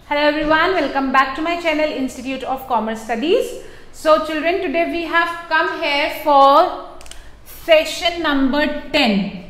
Hello everyone, welcome back to my channel Institute of Commerce Studies. So children, today we have come here for session number 10.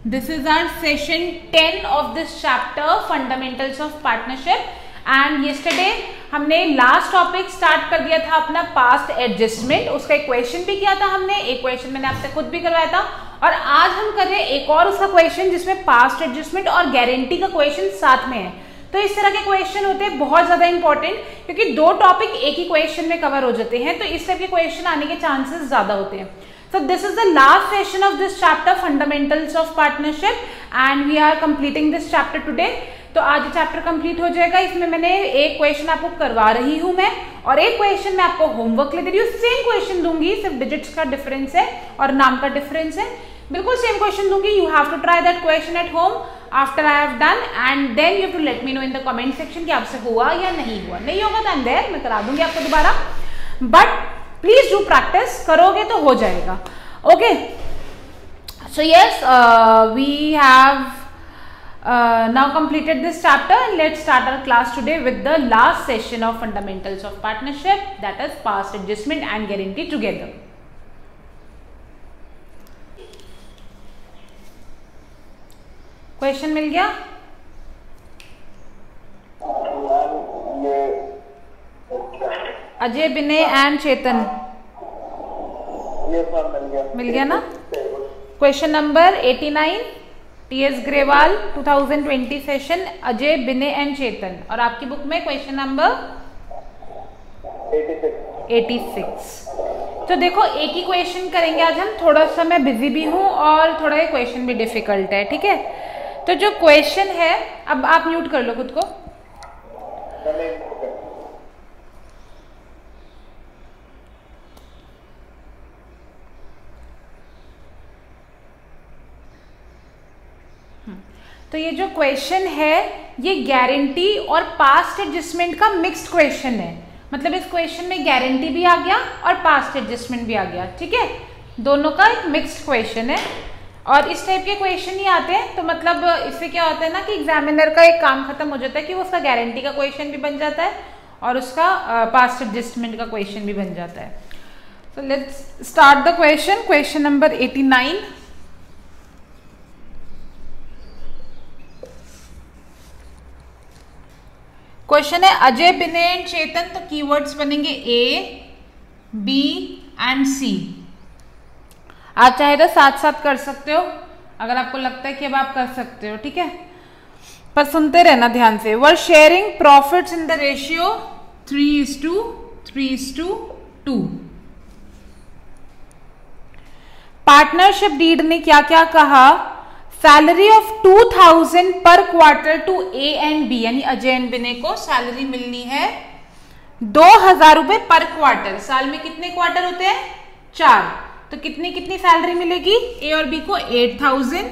This is our session 10 of this chapter, Fundamentals of Partnership. And yesterday हमने last topic start कर दिया था अपना past adjustment. उसका एक question भी किया था हमने, एक क्वेश्चन मैंने आपसे खुद भी करवाया था. और आज हम कर रहे हैं एक और उसका क्वेश्चन जिसमें पास्ट एडजस्टमेंट और गारंटी का क्वेश्चन साथ में है. तो इस तरह के क्वेश्चन होते हैं बहुत ज्यादा इंपॉर्टेंट, क्योंकि दो टॉपिक एक ही क्वेश्चन में कवर हो जाते हैं, तो इस टाइप के क्वेश्चन आने के चांसेस ज्यादा होते हैं. So this is the last session of this chapter, Fundamentals of Partnership, and we are completing this chapter today. तो आज चैप्टर कंप्लीट हो जाएगा. इसमें मैंने एक क्वेश्चन आपको करवा रही हूं मैं, और एक क्वेश्चन मैं आपको होमवर्क ले दे रही हूँ. सेम क्वेश्चन दूंगी, सिर्फ डिजिट्स का डिफरेंस है और नाम का डिफरेंस है. बिल्कुल सेम क्वेश्चन दूंगी. You have to try that question at home after I have done, and then you have to let me know in the comment section कि आपसे हुआ या नहीं हुआ. नहीं होगा तो I'm there, मैं करा दूंगी आपको दोबारा. बट प्लीज डू प्रैक्टिस, करोगे तो हो जाएगा. Okay, so yes, we have now completed this chapter, and let's start our class today with the last session of Fundamentals of Partnership, that is past adjustment and guarantee together. Question मिल गया? Ajay, Vinay and Chetan मिल गया ना? Question number 89, TS Grewal 2020 session, Ajay, Vinay and Chetan. और आपकी book में question number 86. तो देखो, एक ही क्वेश्चन करेंगे आज हम. थोड़ा सा मैं बिजी भी हूँ और थोड़ा ये क्वेश्चन भी डिफिकल्ट है, ठीक है? तो जो क्वेश्चन है, अब आप म्यूट कर लो खुद को. तो ये जो क्वेश्चन है, ये गारंटी और पास्ट एडजस्टमेंट का मिक्स्ड क्वेश्चन है. मतलब इस क्वेश्चन में गारंटी भी आ गया और पास्ट एडजस्टमेंट भी आ गया, ठीक है? दोनों का एक मिक्स्ड क्वेश्चन है. और इस टाइप के क्वेश्चन ही आते हैं, तो मतलब इससे क्या होता है ना कि एग्जामिनर का एक काम खत्म हो जाता है कि वो उसका गारंटी का क्वेश्चन भी बन जाता है और उसका पास्ट एडजस्टमेंट का क्वेश्चन भी बन जाता है. So let's start the question. Question number 89. Question है अजय, विनय एंड चेतन. तो कीवर्ड्स बनेंगे ए, बी एंड सी. आप चाहे तो साथ साथ कर सकते हो अगर आपको लगता है कि अब आप कर सकते हो, ठीक है? पर सुनते रहना ध्यान से. Were sharing profits in the ratio 3:3:2. Partnership deed ने क्या क्या कहा? Salary of 2000 per quarter to A and B, यानी अजय एंड विनय को सैलरी मिलनी है 2000 रुपए पर क्वार्टर. साल में कितने क्वार्टर होते हैं? 4. तो कितनी कितनी सैलरी मिलेगी? ए और बी को 8000.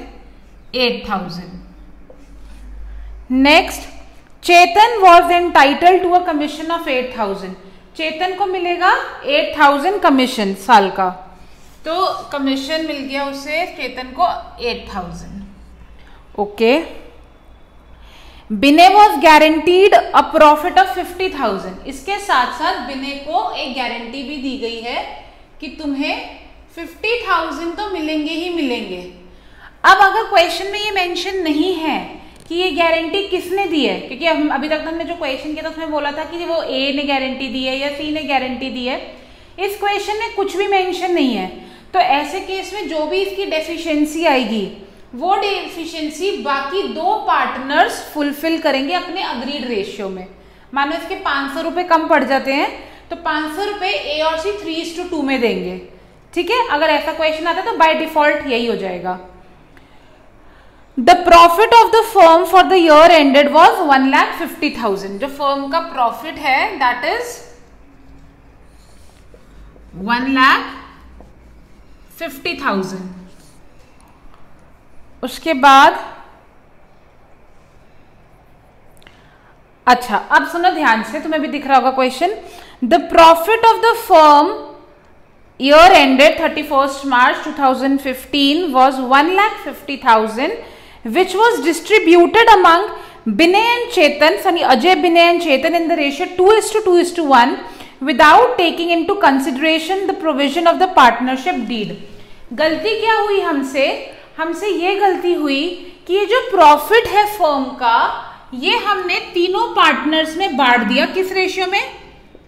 Next, Chetan was entitled to a commission of 8000. Chetan को मिलेगा 8000 कमीशन साल का. तो कमीशन मिल गया उसे, चेतन को 8000. Okay. Vinay was guaranteed a profit of 50000. इसके साथ साथ विनय को एक गारंटी भी दी गई है कि तुम्हें 50000 तो मिलेंगे ही मिलेंगे. अब अगर क्वेश्चन में ये मेंशन नहीं है कि ये गारंटी किसने दी है, क्योंकि हम अभी तक हमने जो क्वेश्चन किया था उसमें बोला था कि वो ए ने गारंटी दी है या सी ने गारंटी दी है. इस क्वेश्चन में कुछ भी मेंशन नहीं है. तो ऐसे केस में जो भी इसकी डेफिशिएंसी आएगी, वो डेफिशिएंसी बाकी दो पार्टनर्स फुलफिल करेंगे अपने अग्रीड रेशियो में. मानो इसके 500 रुपए कम पड़ जाते हैं, तो 500 रुपए ए और सी 3:2 में देंगे, ठीक है? अगर ऐसा क्वेश्चन आता है तो बाय डिफॉल्ट यही हो जाएगा. The profit of the firm for the year ended was 1,50,000. जो फर्म का प्रॉफिट है दैट इज 1,50,000. उसके बाद अच्छा, अब सुनो ध्यान से, तुम्हें भी दिख रहा होगा question. The profit of the firm year ended 31st March 2015 was 1,50,000 which was distributed among Binay and Chetan, Ajay, Binay and Chetan in the ratio 2:2:1 without taking into consideration the provision of the partnership deed. गलती क्या हुई हमसे? हमसे ये गलती हुई कि ये जो प्रॉफिट है फर्म का, ये हमने तीनों पार्टनर्स में बांट दिया। किस रेशियो में?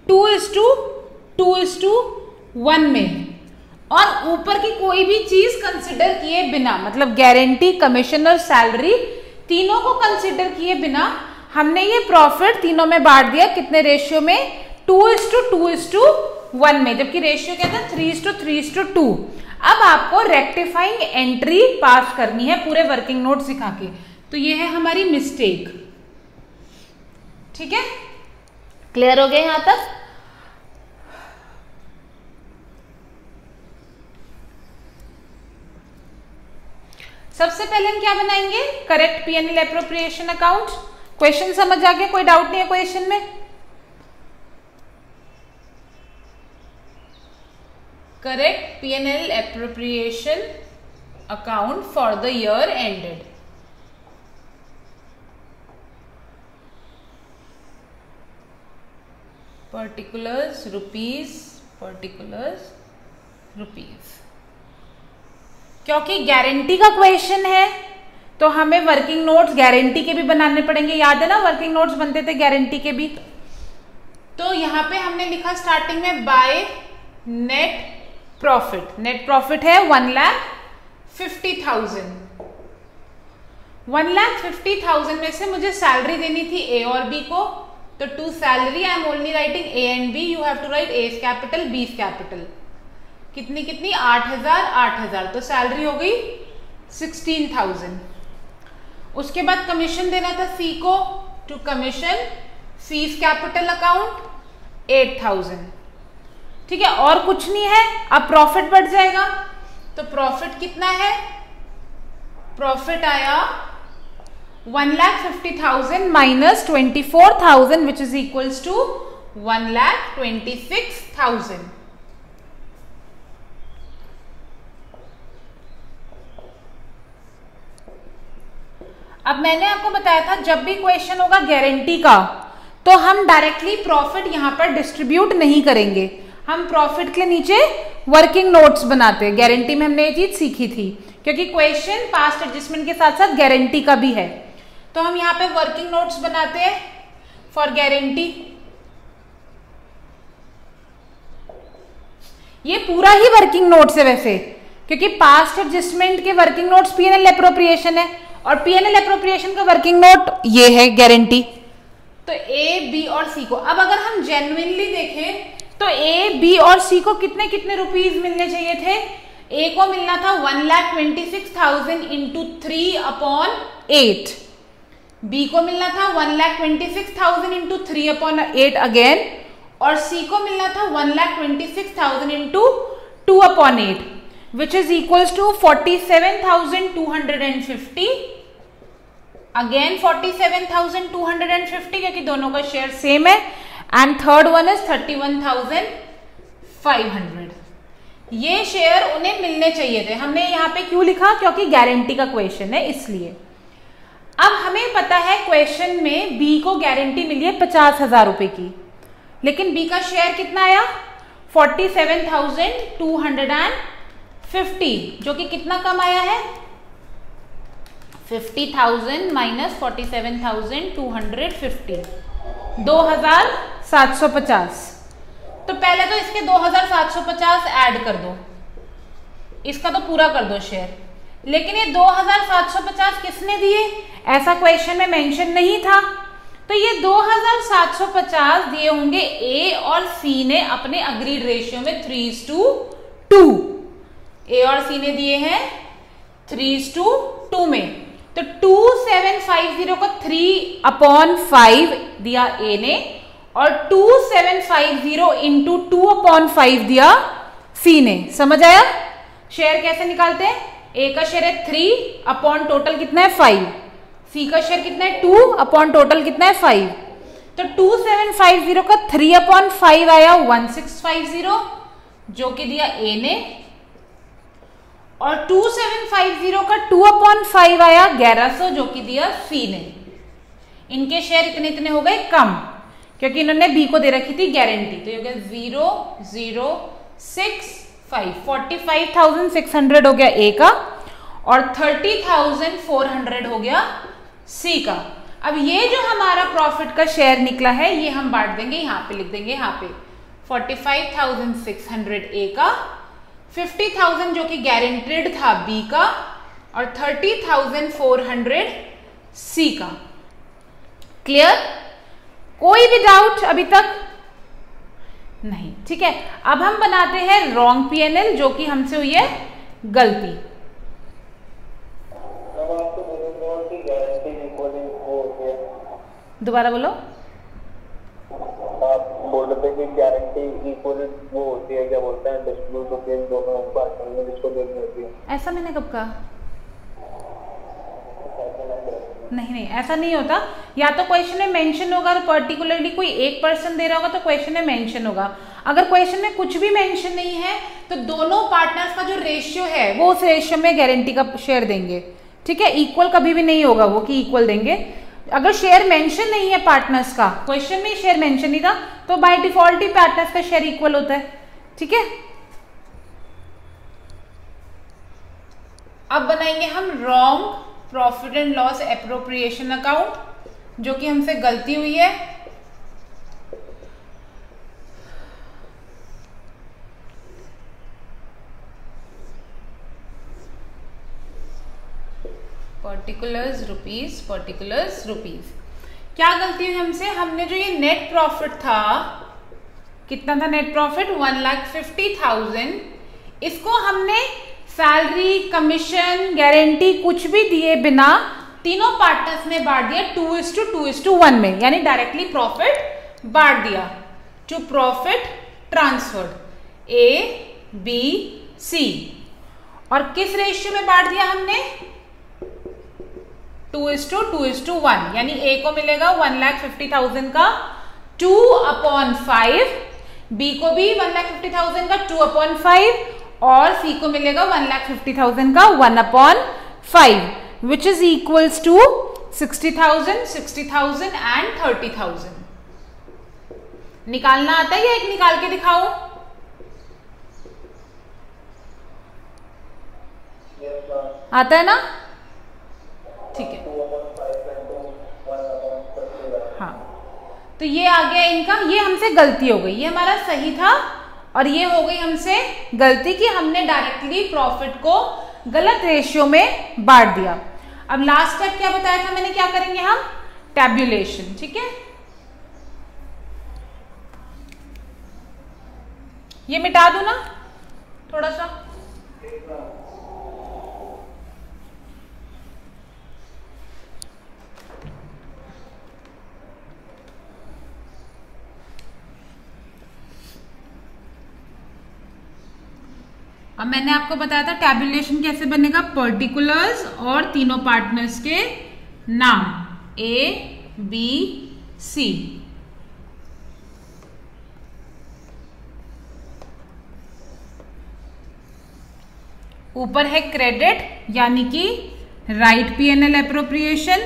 2:2:1 में, और ऊपर की कोई भी चीज कंसिडर किए बिना, मतलब गारंटी, कमीशन और सैलरी तीनों को कंसिडर किए बिना हमने ये प्रॉफिट तीनों में बांट दिया। कितने रेशियो में? 2:2:1 में, जबकि रेशियो क्या था? 3:3:2। अब आपको रेक्टिफाइंग एंट्री पास करनी है पूरे वर्किंग नोट सिखा के। तो ये है हमारी मिस्टेक। ठीक है, क्लियर हो गया यहां तक? सबसे पहले हम क्या बनाएंगे? Correct P&L appropriation account. Question समझ आ गया? कोई डाउट नहीं है क्वेश्चन में? Correct P&L appropriation account for the year ended. Particulars rupees, क्योंकि गारंटी का क्वेश्चन है तो हमें वर्किंग नोट्स गारंटी के भी बनाने पड़ेंगे। याद है ना, वर्किंग नोट्स बनते थे गारंटी के भी। तो यहां पे हमने लिखा स्टार्टिंग में by net profit. Net profit है 1,50,000। 1,50,000 में से मुझे सैलरी देनी थी ए और बी को, तो to salary I am only writing A and B, you have to write A's capital B's capital. कितनी 8,000। तो सैलरी हो गई 16,000। उसके बाद कमीशन देना था सी को, to commission fees capital account 8,000। ठीक है, और कुछ नहीं है। अब प्रॉफिट बढ़ जाएगा, तो प्रॉफिट कितना है? प्रॉफिट आया 1,50,000 minus 24,000 which is equals to 1,26,000। अब मैंने आपको बताया था जब भी क्वेश्चन होगा गारंटी का, तो हम डायरेक्टली प्रॉफिट यहां पर डिस्ट्रीब्यूट नहीं करेंगे। हम प्रॉफिट के नीचे वर्किंग नोट्स बनाते हैं। गारंटी में हमने ये चीज सीखी थी, क्योंकि क्वेश्चन पास्ट एडजस्टमेंट के साथ साथ गारंटी का भी है। तो हम यहाँ पे वर्किंग नोट्स बनाते हैं फॉर गारंटी। ये पूरा ही वर्किंग नोट्स है वैसे, क्योंकि पास्ट एडजस्टमेंट के वर्किंग नोट्स P&L एप्रोप्रिएशन है, और P&L एप्रोप्रिएशन का वर्किंग नोट ये है गारंटी। तो ए, बी और सी को, अब अगर हम जेन्युइनली देखें तो ए, बी और सी को कितने कितने रुपीज मिलने चाहिए थे? ए को मिलना था 1,26,000 इंटू 3/8। बी को मिलना था 1,26,000 इंटू 3/8 अगेन, और सी को मिलना था 1,26,000 into 2/8 which is equals to 47,250। Again 47,250, क्योंकि दोनों का शेयर सेम है। And third one is 31,500। ये शेयर उन्हें मिलने चाहिए थे। हमने यहां पे क्यों लिखा? क्योंकि गारंटी का क्वेश्चन है, इसलिए। अब हमें पता है क्वेश्चन में बी को गारंटी मिली है 50,000 रुपए की, लेकिन बी का शेयर कितना आया? 47,250, जो कि कितना कम आया है? 50,000 माइनस 47,250, 2,750। तो पहले तो इसके 2,750 ऐड कर दो, इसका तो पूरा कर दो शेयर। लेकिन ये 2,750 किसने दिए? ऐसा क्वेश्चन में मेंशन नहीं था। तो ये 2,750 दिए होंगे ए और सी ने अपने अग्रीड रेशियो में 3:2। ए और सी ने दिए हैं 3:2 में। तो 2,750 को 3/5 दिया ए ने, और 2,750 इंटू 2/5 दिया सी ने। समझ आया? शेयर कैसे निकालते हैं? ए का शेयर है 3 अपॉन टोटल कितना है 5, सी का शेयर कितना है 2 अपॉन टोटल कितना है 5। तो 2,750 का 3/5 आया 1,650, जो कि दिया ए ने, और 2,750 का 2/5 आया 1100, जो कि दिया सी ने। इनके शेयर इतने इतने हो गए कम, क्योंकि इन्होंने बी को दे रखी थी गारंटी। तो ये हो गया 0,065, 45,600 हो गया ए का और 30,400 हो गया सी का। अब ये जो हमारा प्रॉफिट का शेयर निकला है ये हम बांट देंगे, यहाँ पे लिख देंगे, यहाँ पे 45,600 ए का, 50,000 जो कि गारंटेड था बी का और 30,400 सी का। क्लियर? कोई भी डाउट अभी तक नहीं? ठीक है, अब हम बनाते हैं रॉन्ग पीएनएल, जो कि हमसे हुई है गलती। दोबारा बोलो। आप बोल रहे थे कि गारंटी इक्वल वो होती है, क्या बोलते हैं, डिस्ट्रीब्यूट होती है दोनों पार्टनर में जिसको देनी होती है। ऐसा मैंने कब कहा? नहीं, ऐसा नहीं होता। या तो क्वेश्चन में मेंशन होगा, पर्टिकुलरली कोई एक पर्सन दे रहा होगा तो क्वेश्चन में मेंशन होगा। अगर क्वेश्चन में कुछ भी मेंशन नहीं है तो दोनों पार्टनर्स का जो रेशियो है वो उस रेशियो में गारंटी का शेयर देंगे। ठीक है, इक्वल कभी भी नहीं होगा वो कि इक्वल देंगे। अगर शेयर मेंशन नहीं है पार्टनर्स का, क्वेश्चन में शेयर मेंशन नहीं था, तो बाय डिफॉल्ट ही पार्टनर्स का शेयर इक्वल होता है। ठीक है, अब बनाएंगे हम wrong profit and loss appropriation account, जो कि हमसे गलती हुई है। Particulars rupees. क्या गलती हुई हमसे? हमने जो ये नेट प्रॉफिट था, कितना था नेट प्रॉफिट? 1,50,000, इसको हमने सैलरी, कमीशन, गारंटी कुछ भी दिए बिना तीनों पार्टनर्स ने बांट दिया 2:2:1 में, यानी डायरेक्टली प्रॉफिट बांट दिया। To profit transferred A B C. और किस रेशियो में बांट दिया हमने? 2:2:1, यानी ए को मिलेगा 1,50,000 का 2/5, बी को भी 1,50,000 का 2/5 और सी को मिलेगा 1,50,000 का 1/5, which is equals to 60,000, 60,000 and 30,000। निकालना आता है या एक निकाल के दिखाओ? आता है ना? ठीक है, हाँ, तो ये आ गया इनका। ये हमसे गलती हो गई, ये हमारा सही था और ये हो गई हमसे गलती कि हमने डायरेक्टली प्रॉफिट को गलत रेशियो में बांट दिया। अब लास्ट स्टेप क्या बताया था मैंने, क्या करेंगे हम? टैब्यूलेशन। ठीक है, ये मिटा दूं ना थोड़ा सा? अब मैंने आपको बताया था टैब्यूलेशन कैसे बनेगा। पर्टिकुलर्स और तीनों पार्टनर्स के नाम ए बी सी। ऊपर है क्रेडिट, यानी कि right PNL appropriation.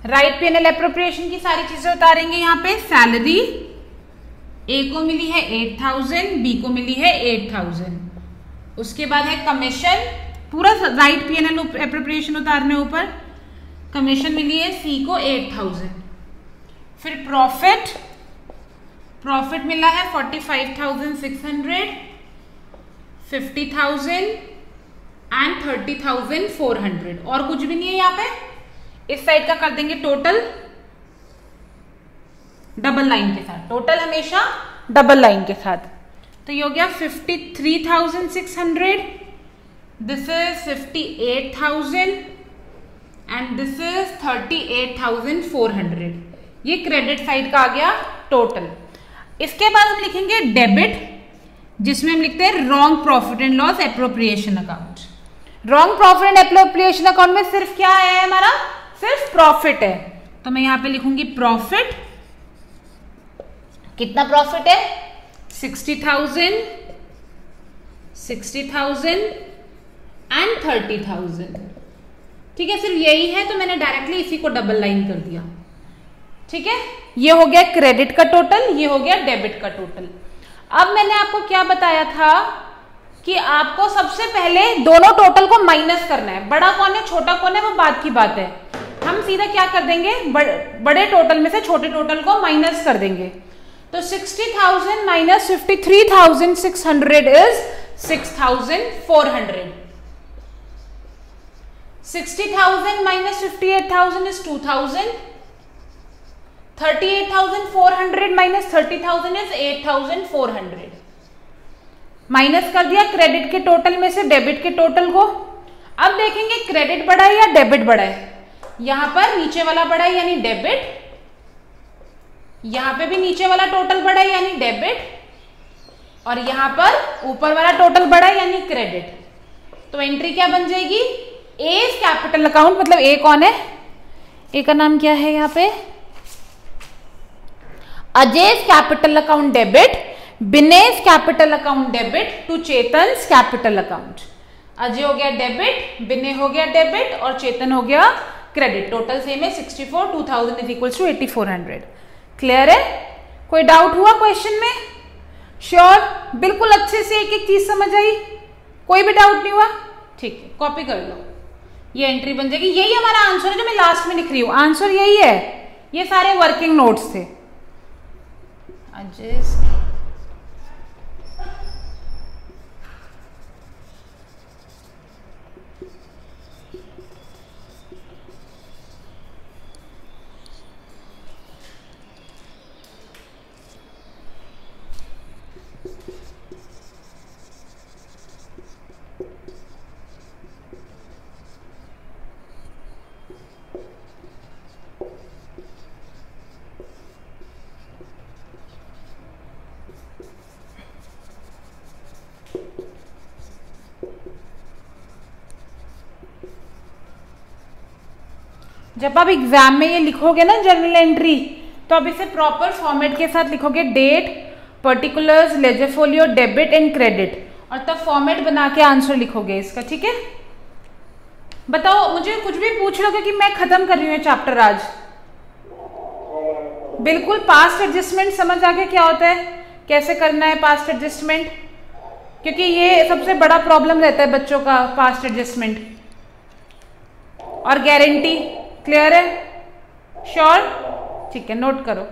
Right PNL appropriation की सारी चीजें उतारेंगे यहाँ पे। सैलरी ए को मिली है 8,000, बी को मिली है 8,000। उसके बाद है कमीशन, पूरा राइट पीएनएल एप्रोप्रिएशन उतारने ऊपर। कमीशन मिली है सी को 8,000। फिर प्रॉफिट मिला है 45,600, 50,000 एंड 30,400। और कुछ भी नहीं है यहाँ पे। इस साइड का कर देंगे टोटल डबल लाइन के साथ। टोटल हमेशा डबल लाइन के साथ। तो ये हो गया 53,600, this is 58,000 and this is 38,400। ये क्रेडिट साइड का आ गया टोटल। इसके बाद हम लिखेंगे डेबिट, जिसमें हम लिखते हैं wrong profit and loss appropriation account. Wrong profit and appropriation account में सिर्फ क्या है हमारा? सिर्फ प्रॉफिट है। तो मैं यहां पे लिखूंगी प्रॉफिट। कितना प्रॉफिट है? 60,000 एंड 30,000। ठीक है, सिर्फ यही है तो मैंने डायरेक्टली इसी को डबल लाइन कर दिया। ठीक है, ये हो गया क्रेडिट का टोटल, ये हो गया डेबिट का टोटल। अब मैंने आपको क्या बताया था कि आपको सबसे पहले दोनों टोटल को माइनस करना है। बड़ा कौन है छोटा कौन है वो बात की बात है, हम सीधा क्या कर देंगे, बड़े टोटल में से छोटे टोटल को माइनस कर देंगे। तो 60,000 minus 53,600 is 6,400। 60,000 minus 58,000 is 2,000। 38,400 minus 30,000 is 8,400। Minus कर दिया क्रेडिट के टोटल में से डेबिट के टोटल को। अब देखेंगे क्रेडिट बढ़ा है या डेबिट बढ़ा है। यहां पर नीचे वाला बढ़ा है यानी डेबिट, यहां पे भी नीचे वाला टोटल बढ़ा है यानी डेबिट, और यहां पर ऊपर वाला टोटल बढ़ा है यानी क्रेडिट। तो एंट्री क्या बन जाएगी, ए कैपिटल अकाउंट, मतलब ए कौन है, ए का नाम क्या है यहाँ पे, Ajay's capital account debit, Binesh capital account debit to Chetan's capital account. Ajay हो गया डेबिट, बिने हो गया डेबिट और चेतन हो गया क्रेडिट। टोटल सेम है 64, 2000 इज इक्वल टू 8400। क्लियर है, कोई डाउट हुआ क्वेश्चन में? श्योर, बिल्कुल अच्छे से एक एक चीज समझ आई, कोई भी डाउट नहीं हुआ? ठीक है, कॉपी कर लो, ये एंट्री बन जाएगी। यही हमारा आंसर है जो मैं लास्ट में लिख रही हूं, आंसर यही है। ये सारे वर्किंग नोट्स थे। जब आप एग्जाम में ये लिखोगे ना जर्नल एंट्री, तो आप इसे प्रॉपर फॉर्मेट के साथ लिखोगे, date, particulars, ledger folio, debit and credit, और तब फॉर्मेट बना के आंसर लिखोगे इसका। ठीक है, बताओ, मुझे कुछ भी पूछ लो क्योंकि मैं खत्म कर रही हूँ चैप्टर आज। बिल्कुल पास्ट एडजस्टमेंट समझ आ गया क्या होता है, कैसे करना है पास्ट एडजस्टमेंट, क्योंकि ये सबसे बड़ा प्रॉब्लम रहता है बच्चों का, पास्ट एडजस्टमेंट और गारंटी। क्लियर है? श्योर? ठीक है, नोट करो।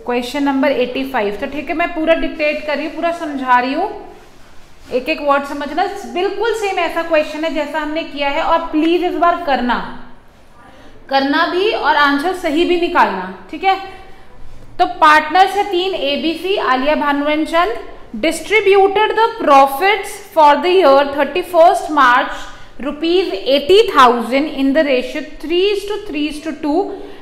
Question number 85। तो ठीक है, मैं पूरा डिक्टेट कर रही हूँ, पूरा समझा रही हूँ, एक एक वर्ड समझना। बिल्कुल सेम ऐसा क्वेश्चन है जैसा हमने किया है, और प्लीज इस बार करना भी और आंसर सही भी निकालना। ठीक है, तो पार्टनर्स है 3, ABC, Alia, Bhanu and Chand, distributed the profits for the year 31 March ₹80,000 in the ratio 3:3:2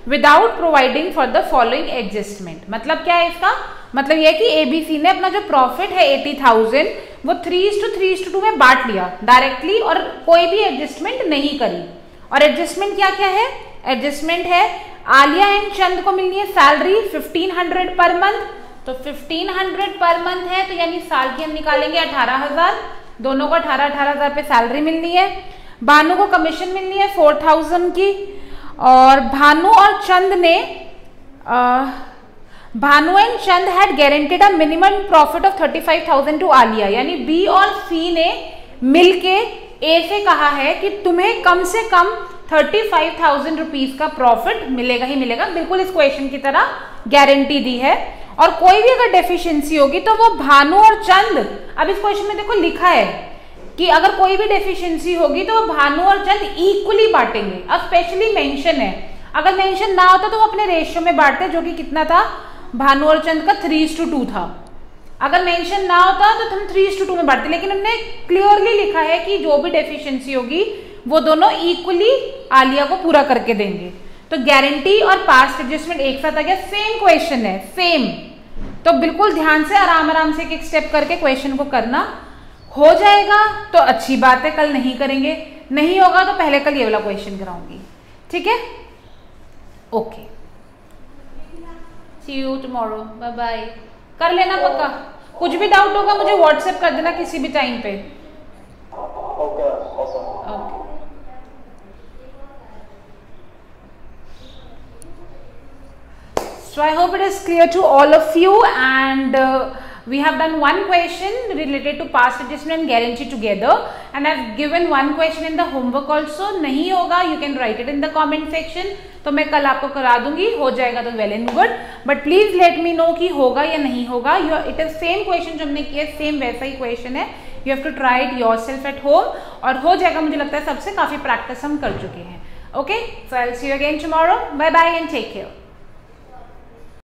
without providing for the following adjustment. मतलब क्या है इसका मतलब यह कि ABC ने अपना जो प्रॉफिट है 80,000 वो 3:3:2 में बांट लिया डायरेक्टली, और कोई भी एडजस्टमेंट नहीं करी। और एडजस्टमेंट क्या क्या है? एडजस्टमेंट है आलिया एंड चंद को मिलनी है सैलरी 1500 पर मंथ, तो 1500 पर मंथ है, तो यानी साल की हम निकालेंगे 18,000, दोनों को 18,000 पे सैलरी मिलनी है। भानु को कमीशन मिलनी है 4,000 की, और भानु और चंद ने Bhanu and Chand had guaranteed a minimum profit of 35,000 to Alia, यानी बी और सी ने मिलके ए से कहा है कि तुम्हें कम से कम 35,000 रुपीज का प्रॉफिट मिलेगा ही मिलेगा, बिल्कुल इस क्वेश्चन की तरह गारंटी दी है। और कोई भी अगर डेफिशिएंसी होगी तो वो भानु और चंद, अब इस क्वेश्चन में देखो लिखा है कि अगर कोई भी डेफिशिएंसी होगी तो वो भानु और चंद इक्वली बांटेंगे। अब स्पेशली मेंशन है, अगर मेंशन ना होता तो वो अपने रेशियो में बांटते, जो कि कितना था, भानु और चंद का 3:2 था। अगर मेंशन ना होता तो हम 3:2 में बांटते, लेकिन हमने क्लियरली लिखा है कि जो भी डेफिशिएंसी होगी वो दोनों इक्वली आलिया को पूरा करके देंगे। तो गारंटी और पास्ट एडजस्टमेंट एक साथ आ गया, सेम क्वेश्चन है, सेम। तो बिल्कुल ध्यान से आराम से एक स्टेप करके क्वेश्चन को करना। हो जाएगा तो अच्छी बात है, कल नहीं करेंगे, नहीं होगा तो पहले कल ये वाला क्वेश्चन कराऊंगी। ठीक है, okay, see you tomorrow, bye bye. कर लेना पक्का, कुछ भी डाउट होगा मुझे व्हाट्सएप कर देना किसी भी टाइम पे। Okay okay. So I hope it is clear to all of you, and we have done one question related to past adjustment and guarantee together, and I've given one question in the homework also. नहीं होगा you can write it in the comment section, तो मैं कल आपको करा दूंगी, हो जाएगा तो well and good, but please let me know कि होगा या नहीं होगा। It is same question जो हमने किया, same वैसा ही question है, you have to try it yourself at home, और हो जाएगा। मुझे लगता है सबसे काफी प्रैक्टिस हम कर चुके हैं। Okay, so I'll see you again tomorrow. Bye bye and take care.